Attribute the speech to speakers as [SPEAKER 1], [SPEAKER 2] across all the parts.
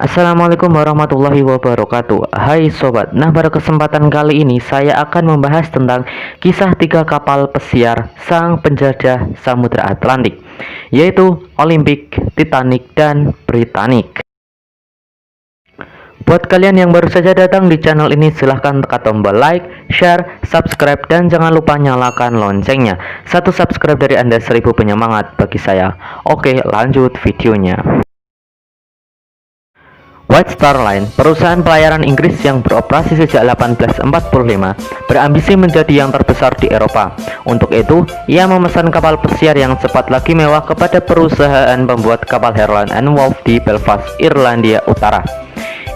[SPEAKER 1] Assalamualaikum warahmatullahi wabarakatuh. Hai sobat, nah pada kesempatan kali ini saya akan membahas tentang kisah tiga kapal pesiar sang penjajah Samudra Atlantik, yaitu Olympic, Titanic, dan Britannic. Buat kalian yang baru saja datang di channel ini, silahkan tekan tombol like, share, subscribe, dan jangan lupa nyalakan loncengnya. Satu subscribe dari Anda 1000 penyemangat bagi saya. Oke, lanjut videonya. White Star Line, perusahaan pelayaran Inggris yang beroperasi sejak 1845, berambisi menjadi yang terbesar di Eropa. Untuk itu, ia memesan kapal pesiar yang cepat lagi mewah kepada perusahaan pembuat kapal Harland and Wolff di Belfast, Irlandia Utara.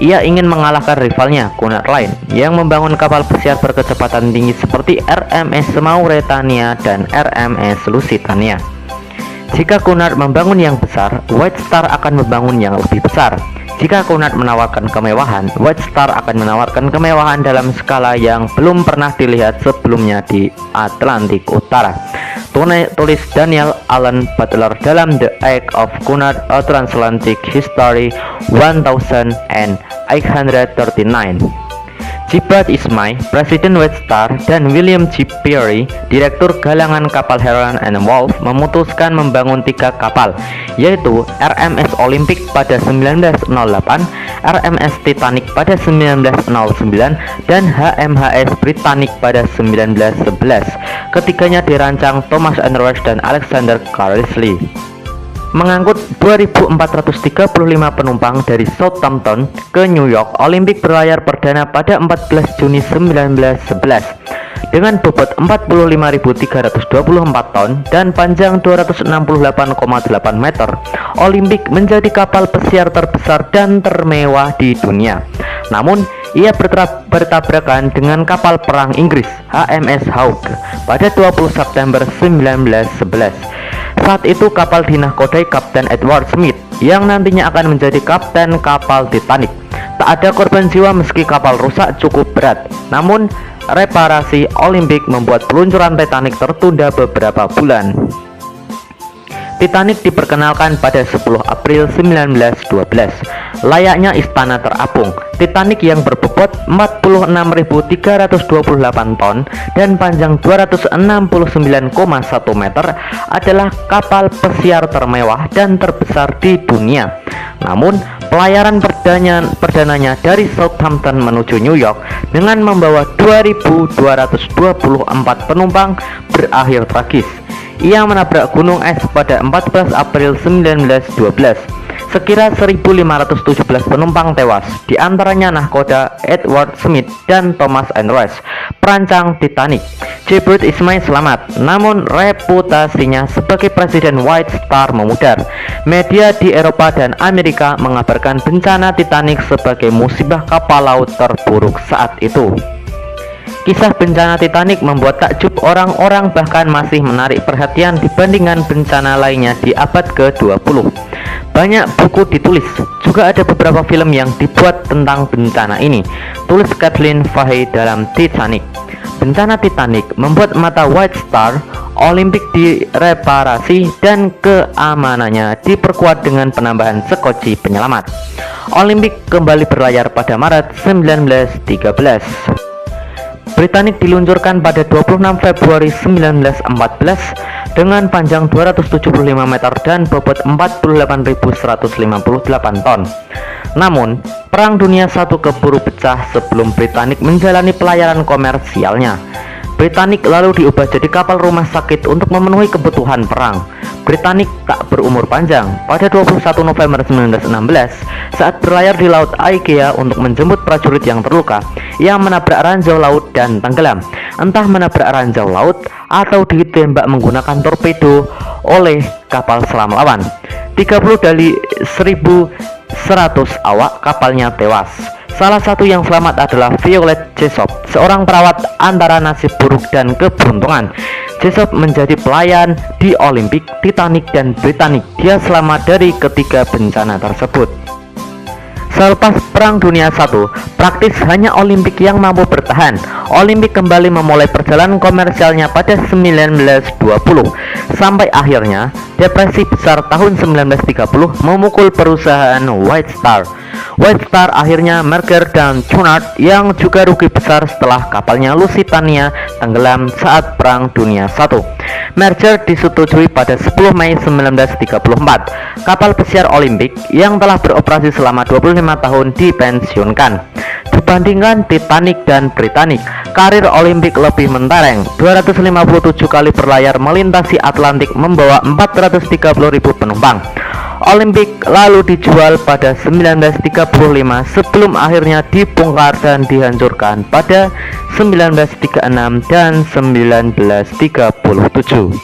[SPEAKER 1] Ia ingin mengalahkan rivalnya, Cunard Line, yang membangun kapal pesiar berkecepatan tinggi seperti RMS Mauretania dan RMS Lusitania. Jika Cunard membangun yang besar, White Star akan membangun yang lebih besar. Jika Cunard menawarkan kemewahan, White Star akan menawarkan kemewahan dalam skala yang belum pernah dilihat sebelumnya di Atlantik Utara. Tulis Daniel Allen Butler dalam The Age of Cunard, A Transatlantic History 1839. Gilbert Ismay, Presiden White Star, dan William G. Peary, Direktur Galangan Kapal Harland and Wolff, memutuskan membangun tiga kapal, yaitu RMS Olympic pada 1908, RMS Titanic pada 1909, dan HMHS Britannic pada 1911. Ketiganya dirancang Thomas Enright dan Alexander Carlisle. Mengangkut 2.435 penumpang dari Southampton ke New York, Olympic berlayar perdana pada 14 Juni 1911 dengan bobot 45.324 ton dan panjang 268,8 meter. Olympic menjadi kapal pesiar terbesar dan termewah di dunia. Namun, ia bertabrakan dengan kapal perang Inggris HMS Hawke pada 20 September 1911. Saat itu kapal dinahkodai Kapten Edward Smith yang nantinya akan menjadi kapten kapal Titanic. Tak ada korban jiwa meski kapal rusak cukup berat. Namun, reparasi Olympic membuat peluncuran Titanic tertunda beberapa bulan. Titanic diperkenalkan pada 10 April 1912. Layaknya istana terapung, Titanic yang berbobot 46.328 ton dan panjang 269,1 meter adalah kapal pesiar termewah dan terbesar di dunia. Namun, pelayaran perdananya dari Southampton menuju New York dengan membawa 2.224 penumpang berakhir tragis. Ia menabrak gunung es pada 14 April 1912. Sekira 1.517 penumpang tewas, diantaranya nahkoda Edward Smith dan Thomas Enright, perancang Titanic. Gilbert Ismay selamat, namun reputasinya sebagai Presiden White Star memudar. Media di Eropa dan Amerika mengabarkan bencana Titanic sebagai musibah kapal laut terburuk saat itu. Kisah bencana Titanic membuat takjub orang-orang, bahkan masih menarik perhatian dibandingkan bencana lainnya di abad ke-20. Banyak buku ditulis, juga ada beberapa film yang dibuat tentang bencana ini. Tulis Kathleen Fahey dalam Titanic. Bencana Titanic membuat mata White Star. Olympic direparasi dan keamanannya diperkuat dengan penambahan sekoci penyelamat. Olympic kembali berlayar pada Maret 1913. Britannic diluncurkan pada 26 Februari 1914 dengan panjang 275 meter dan bobot 48.158 ton. Namun, Perang Dunia I keburu pecah sebelum Britannic menjalani pelayaran komersialnya. Britannic lalu diubah jadi kapal rumah sakit untuk memenuhi kebutuhan perang. Britannic tak berumur panjang. Pada 21 November 1916, saat berlayar di Laut Aegea untuk menjemput prajurit yang terluka, ia menabrak ranjau laut dan tenggelam. Entah menabrak ranjau laut atau ditembak menggunakan torpedo oleh kapal selam lawan. 30 dari 1.100 awak kapalnya tewas. Salah satu yang selamat adalah Violet Jessop, seorang perawat antara nasib buruk dan keberuntungan. Jessop menjadi pelayan di Olympic, Titanic, dan Britannic. Dia selamat dari ketiga bencana tersebut. Selepas Perang Dunia I, praktis hanya Olympic yang mampu bertahan. Olympic kembali memulai perjalanan komersialnya pada 1920, sampai akhirnya depresi besar tahun 1930 memukul perusahaan White Star. White Star akhirnya Merger dan Cunard yang juga rugi besar setelah kapalnya Lusitania tenggelam saat Perang Dunia I. Merger disetujui pada 10 Mei 1934. Kapal pesiar Olimpik yang telah beroperasi selama 25 tahun dipensiunkan. Dibandingkan Titanic dan Britannic, karir Olimpik lebih mentereng. 257 kali berlayar melintasi Atlantik membawa 430.000 penumpang. Olimpik lalu dijual pada 1935 sebelum akhirnya dibongkar dan dihancurkan pada 1936 dan 1937.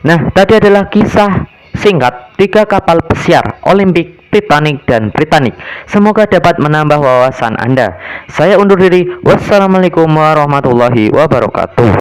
[SPEAKER 1] Nah, tadi adalah kisah singkat 3 kapal pesiar Olimpik, Titanic, dan Britannic. Semoga dapat menambah wawasan Anda. Saya undur diri. Wassalamualaikum warahmatullahi wabarakatuh.